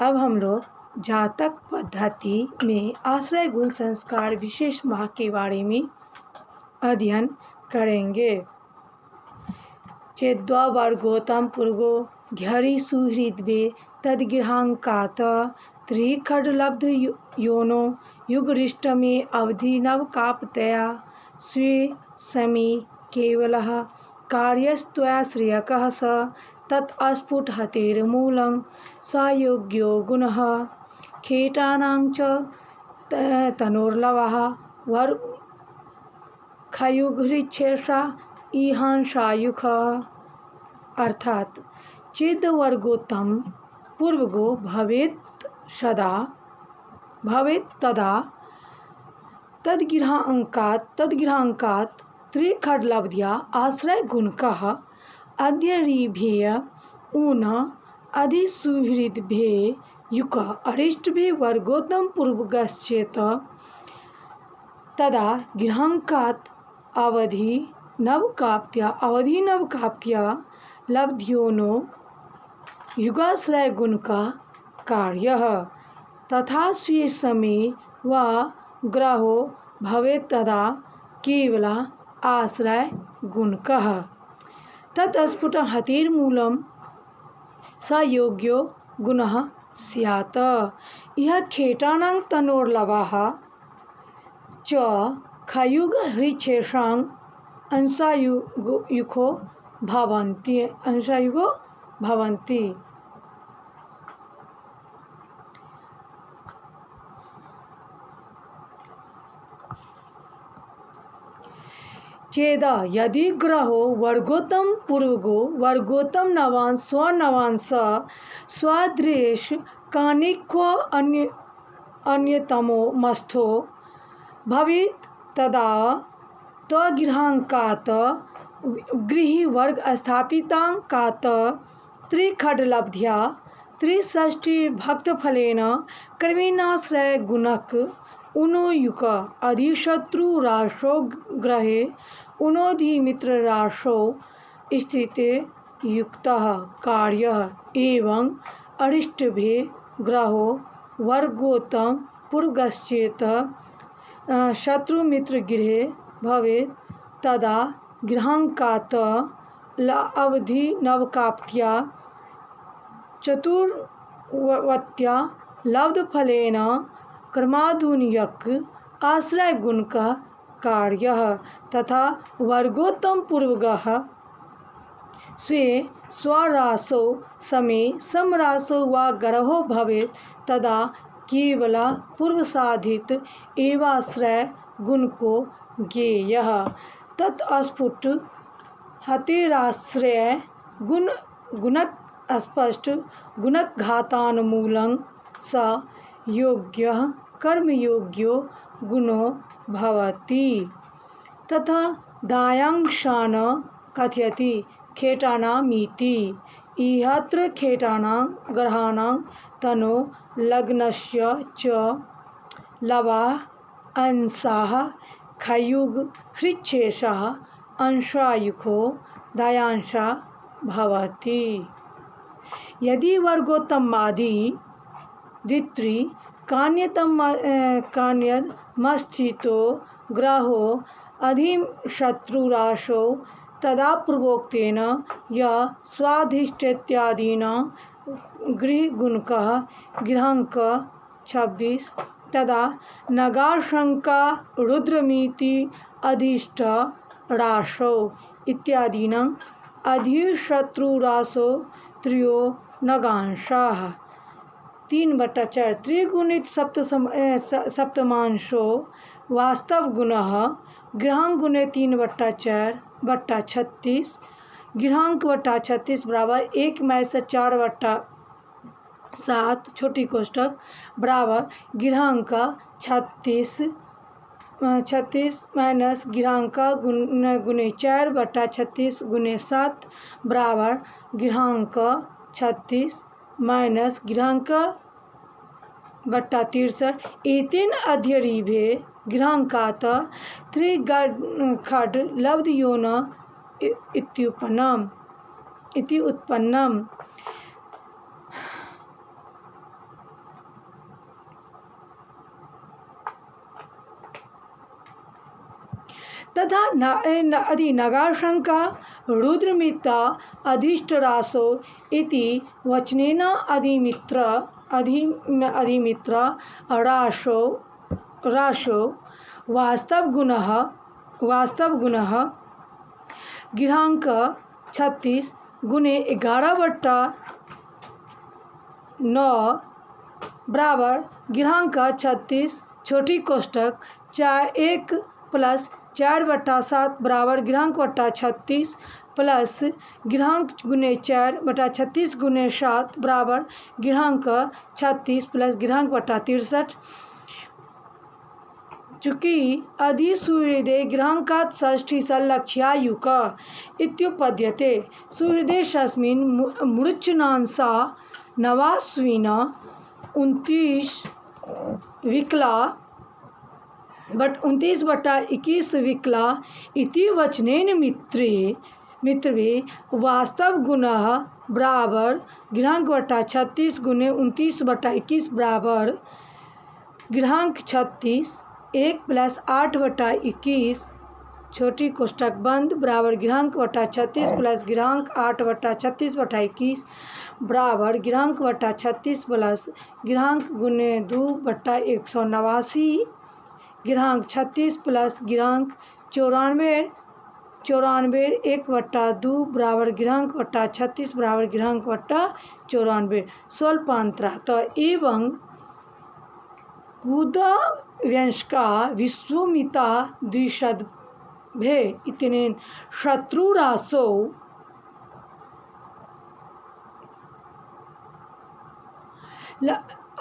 अब हम लोग जातक पद्धति में आश्रय गुण संस्कार विशेष भाग के बारे में अध्ययन करेंगे। चेद्वा वर्गोतम पूर्वो घ्यरी सुहृद्वे तद्गृहांकात त्रिखड्लब्ध योनो युगरिष्टमे अवधि नवकापतया स्वे समी केवलः कार्यस्त्वया श्रेयकः स तत्स्फुटहतेर्मूलं सयोग्यो गुणः खेटानां च तनोर्लवः वर खयुघ्रिच्छेषा ईहांसायुख। अर्थात चेद वर्गोत्तम पूर्वगो भवेत् सदा भवेत् तदा तद्गृहांकात् त्रिखड्लब्ध्या आश्रय गुणकः अद्यरिभेय ऊन अधिसुहृद्भे युक अरिष्टभे वर्गोत्तम पूर्वगश्चेत तदा गृहांकात् अवधि नवकाप्त्या लब्ध्योनो युगाश्रय गुण का कार्य तथा स्वे समय व ग्रहो भवेत् तदा केवल आश्रय गुणकः तत्स्फुट हतिर्मूलम सयोग्यो गुणः स्यात्। यह खेटानां तनोर्लवः च खयुग हृच्छेषां अंशायुगो भवन्ति। चेद यदि ग्रहो वर्गोत्तम पूर्वगो वर्गोत्तम नवांश स्वनवांश स्वदृश कानिक्व अन्यतमो मस्थो भवेत् तदा त्वगृहांकात् गृहवर्ग स्थापितांकात् त्रिखड्लब्ध्या त्रिषष्टि भक्तफलेन क्रमेणाश्रय गुणक उनोयुक अधिशत्रुराशो ग्रहे उनोधिमित्रराशो स्थिते युक्तः कार्यः एवं अरिष्टभे ग्रहो वर्गोत्तम पूर्वगश्चेत शत्रुमित्रगृहे भवेत् तदा गृहांकात् अवधि नवकाप्त्या चतुर्वत्या लब्धफलेन क्रमादुनियक आश्रय गुण का कार्य तथा वर्गोत्तम पूर्वगः स्वे स्वरासो समे समरासो वा ग्रहो भवेत् तदा केवल पूर्व साधित एवाश्रय गुण को ज्ञेयः तत्स्फुट हतेराश्रय गुणक स्पष्ट गुणघातानुमूलं स योग्यः कर्मयोग्यो गुणो भवति। तथा दायांशान कथयति खेटानामीति इहत्र खेटानां ग्रहाणां तनो लग्नस्य च लवा अंशाः खयुग हृच्छेषः अंशायुखो दायांशा भवति। यदि वर्गोत्तमादि द्वित्री कान्यदमस्थितो ग्रहो अधिशत्रुराशो तदा पूर्वोक्तेन यः स्वाधिष्ठेत्यादीनां गृहगुणकः गृहांक 26 तदा नगाशंका रुद्रमिति अधिष्ठ राशो इत्यादीनां अधिशत्रुराशो त्रयो नगांशाः 3/4 त्रिगुणित सप्तमांशो वास्तव गुणः गृहांक गुणे 3/4/36 गृहांक बटा 36 बराबर 1 में से 4/7 छोटी कोष्टक बराबर गृहांक 36 माइनस गृहांक गुणे 4/36 गुणे 7 बराबर गृहांक 36 माइनस गृहांक बट्टा 63 एतेन अध्यरीभे गृहांकात् त्रिखड् लब्धयोन इति उत्पन्नम। तथा नगाशंका रुद्रमिता अधिष्टरासो इति वचनेन अधिमित्र राशो वास्तवगुणः गृहांक 36 गुणे 11/9 बराबर गृहांक 36 छोटी कोष्टक 1 प्लस 4/7 बराबर गृहांक बट्टा 36 प्लस गृहांक गुने 4/36 गुने 7 बराबर गृहांक 36 प्लस गृहांक बट्टा 63 चूँकि अधिसूर्यदे गृहांकात् षष्ठी संलक्ष्यायुक इत्युपद्यते सूर्यदेशस्मिन् मृच्छनांसा नवास्विन 29 विकला 29/21 विकला इति वचनेन मित्रवे वास्तव गुणः बराबर गृहांक बट्टा 36 गुने 29/21 बराबर गृहांक 36 1 प्लस 8/21 छोटी कोष्टक बंद बराबर गृहांक बट्टा 36 प्लस गृहांक 8/36/21 बराबर गृहांक बट्टा 36 प्लस गृहांक गुने 2/189 गृहांक 36 प्लस गृहांक 94 1/2 बराबर गृहांक बट्टा 36 बराबर गृहांक बट्टा 94 स्वल्पांतरा तो एवं कुदव्यंशका विश्वमिता द्विषद्भे इतनेन शत्रुरासो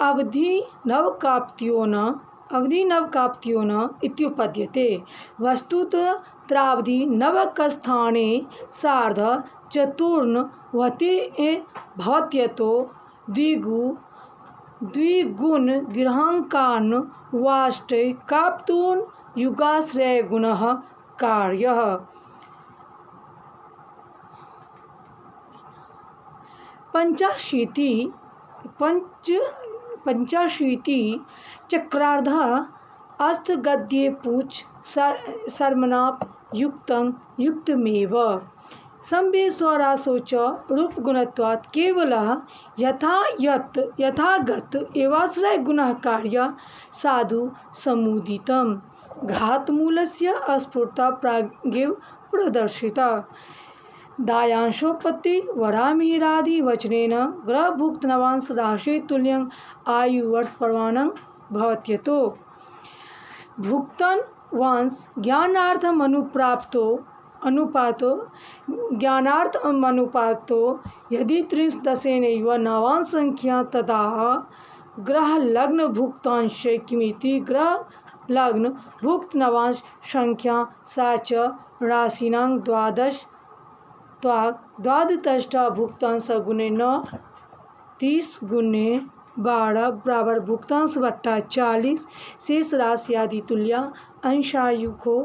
अवधि नवकाप्त्योन इत्युपद्यते वस्तुतः त्रावधि नवकस्थाने सार्ध चतुर्णवति भवत्यतो द्विगुण गृहांकान् वाष्टे काप्तून् युगाश्रयगुणः कार्यः पंचाशीति चक्रार्ध अस्तगद्ये पूछ सर्मनाप युक्तमेव संवेश्वरासो च रूपगुणत्वात् केवलः यथागत एवाश्रय गुणः कार्य साधु समुदितं घातमूलस्य अस्फुटता प्रागेव प्रदर्शिता दायांशोपत्ति वरामिहिरादि वचनेन ग्रहभुक्त नवांश राशि तुल्यं आयुवर्ष प्रमाणं भवत्यतो भुक्तन वांश ज्ञानार्थमनुपातो यदि 30 नवांश संख्या तदा ग्रह लग्न भुक्तांशे किमिति ग्रह लग्न भुक्त नवांश संख्या सा च राशिनां 12 भुक्तांश गुणे 9 30 गुणे 12 बराबर भुक्तांश बट्टा 40 शेष राशि आदि तुल्या अंशायुको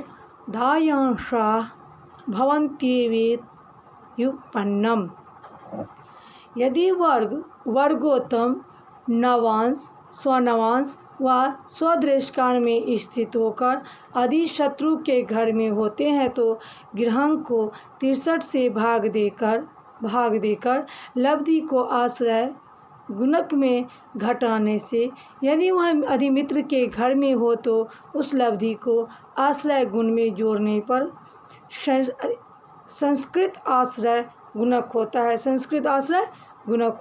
धायांशा भवन्त्येवेत्युत्पन्नम् यदि वर्गोत्तम नवांश स्वनवांश व स्वदृष्टान में स्थित होकर आदि शत्रु के घर में होते हैं तो गृहांक को 63 से भाग देकर लब्धि को आश्रय गुणक में घटाने से यदि वह अधिमित्र के घर में हो तो उस लब्धि को आश्रय गुण में जोड़ने पर संस्कृत आश्रय गुणक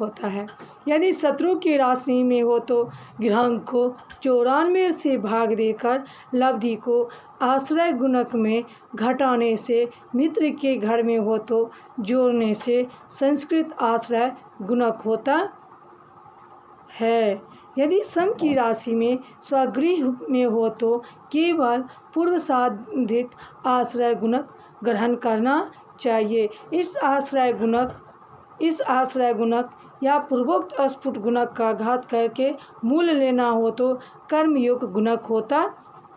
होता है यदि शत्रु की राशि में हो तो गृहांक को 94 से भाग देकर लब्धि को आश्रय गुणक में घटाने से मित्र के घर में हो तो जोड़ने से संस्कृत आश्रय गुणक होता है यदि सम की राशि में स्वगृह में हो तो केवल पूर्व साधित आश्रय गुणक ग्रहण करना चाहिए इस आश्रय गुणक या पूर्वोक्त अस्फुट गुणक का घात करके मूल लेना हो तो कर्मयोग गुणक होता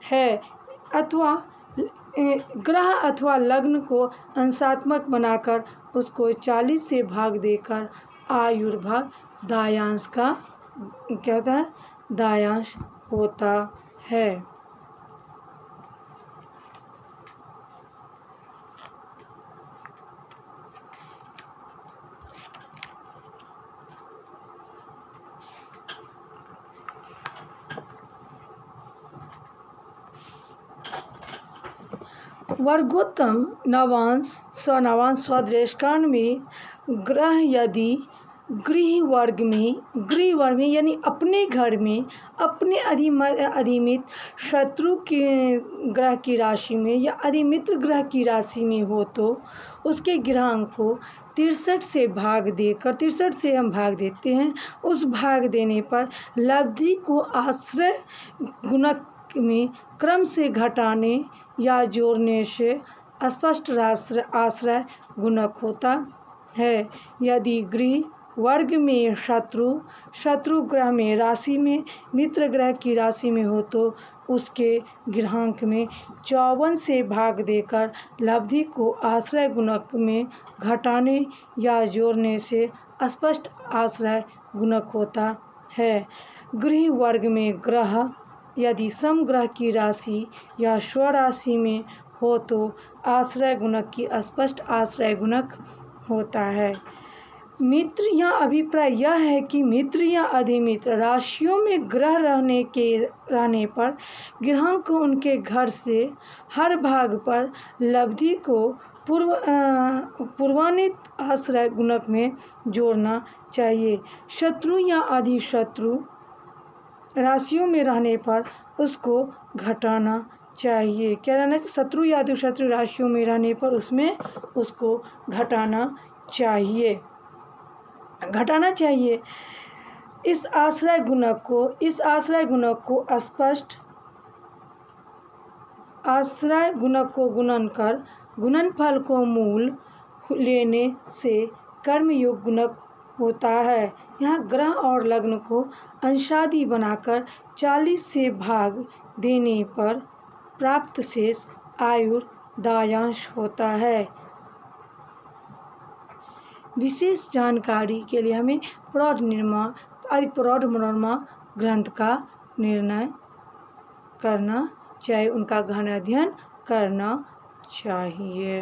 है अथवा ग्रह अथवा लग्न को अंशात्मक बनाकर उसको 40 से भाग देकर आयुर्भाग दायांश का क्या होता है दायांश होता है। वर्गोत्तम नवांश सनवांश स्वदेशकान में ग्रह यदि गृह वर्ग में यानी अपने घर में अपने अधिमित शत्रु के ग्रह की राशि में या अधिमित्र ग्रह की राशि में हो तो उसके ग्रहांक को 63 से भाग देकर 63 से हम भाग देते हैं। उस भाग देने पर लब्धि को आश्रय गुणक में क्रम से घटाने या जोड़ने से स्पष्ट आश्रय गुणक होता है। यदि गृह वर्ग में शत्रु ग्रह में राशि में मित्र ग्रह की राशि में हो तो उसके ग्रहांक में 54 से भाग देकर लब्धि को आश्रय गुणक में घटाने या जोड़ने से स्पष्ट आश्रय गुणक होता है। गृह वर्ग में ग्रह यदि समग्रह की राशि या स्वराशि में हो तो आश्रय गुणक की स्पष्ट आश्रय गुणक होता है। मित्र या अभिप्राय यह है कि मित्र या अधिमित्र राशियों में ग्रह रहने पर ग्रहांक को उनके घर से हर भाग पर लब्धि को पूर्वान्वित आश्रय गुणक में जोड़ना चाहिए। शत्रु या अधिशत्रु राशियों में रहने पर उसको घटाना चाहिए। क्या रहना चाहिए? शत्रु या अधिशत्रु राशियों में रहने पर उसमें उसको घटाना चाहिए। इस आश्रय गुणक को स्पष्ट आश्रय गुणक को गुणन कर गुणनफल को मूल लेने से कर्मयोग गुणक होता है। यहाँ ग्रह और लग्न को अंशादि बनाकर 40 से भाग देने पर प्राप्त शेष आयुर्दायांश होता है। विशेष जानकारी के लिए हमें प्रौढ़ मनोरमा ग्रंथ का निर्णय करना चाहिए, उनका गहन अध्ययन करना चाहिए।